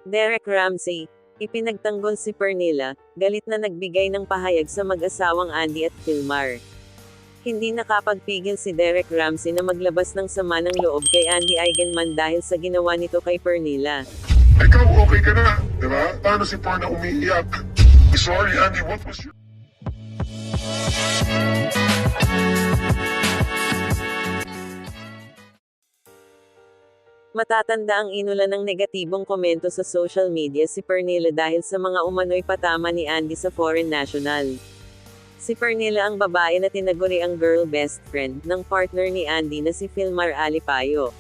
Derek Ramsey. Ipinagtanggol si Pernilla, galit na nagbigay ng pahayag sa mag-asawang Andy at Filmar. Hindi nakapagpigil si Derek Ramsey na maglabas ng sama ng loob kay Andy Eigenman dahil sa ginawa nito kay Pernilla. Ikaw okay ka na, di ba? Paano si Perna umiiyak? Sorry Andy, what was your... Matatanda ang inulan ng negatibong komento sa social media si Pernilla dahil sa mga umano'y patama ni Andy sa foreign national. Si Pernilla ang babae na tinaguri ang girl best friend ng partner ni Andy na si Filmar Alipayo.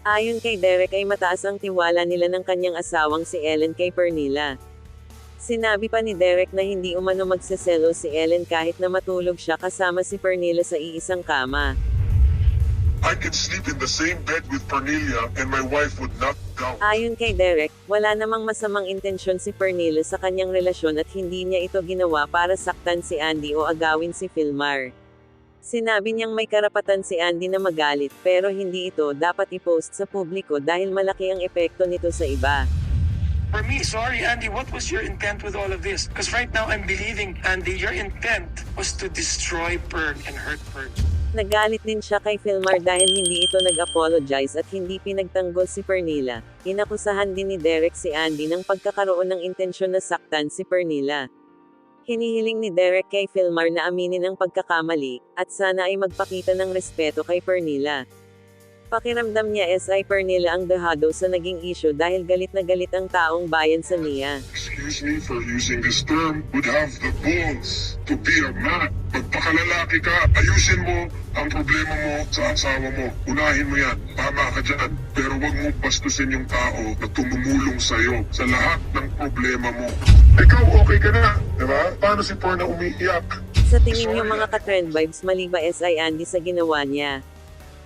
Ayon kay Derek ay mataas ang tiwala nila ng kanyang asawang si Ellen kay Pernilla. Sinabi pa ni Derek na hindi umano magsaselo si Ellen kahit na matulog siya kasama si Pernilla sa iisang kama. I can sleep in the same bed with Pernilla and my wife would not doubt. Ayon kay Derek, wala namang masamang intensyon si Pernilla sa kanyang relasyon at hindi niya ito ginawa para saktan si Andy o agawin si Filmar. Sinabi niyang may karapatan si Andy na magalit pero hindi ito dapat i-post sa publiko dahil malaki ang epekto nito sa iba. For me, sorry Andy, what was your intent with all of this? Because right now I'm believing, Andy, your intent was to destroy Pern and hurt Pern. Nagalit din siya kay Filmar dahil hindi ito nag-apologize at hindi pinagtanggol si Pernilla. Inakusahan din ni Derek si Andy ng pagkakaroon ng intensyon na saktan si Pernilla. Hinihiling ni Derek kay Filmar na aminin ang pagkakamali, at sana ay magpakita ng respeto kay Pernilla. Pakiramdam niya SI Pernilla ang dehado sa naging issue dahil galit na galit ang taong bayan sa niya. Excuse me for using this term, would have the balls to be a man. Magpakalalaki ka, ayusin mo ang problema mo sa asawa mo. Unahin mo yan, tama ka dyan. Pero wag mo bastusin yung tao na tumumulong sa'yo sa lahat ng problema mo. Ikaw okay ka na, di ba? Paano si Perna umiiyak? Sa tingin niyo mga ka-trend vibes mali ba SI Andy sa ginawa niya?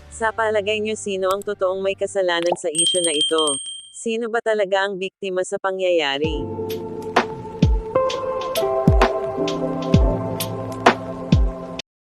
Sa palagay niyo sino ang totoong may kasalanan sa issue na ito? Sino ba talaga ang biktima sa pangyayari?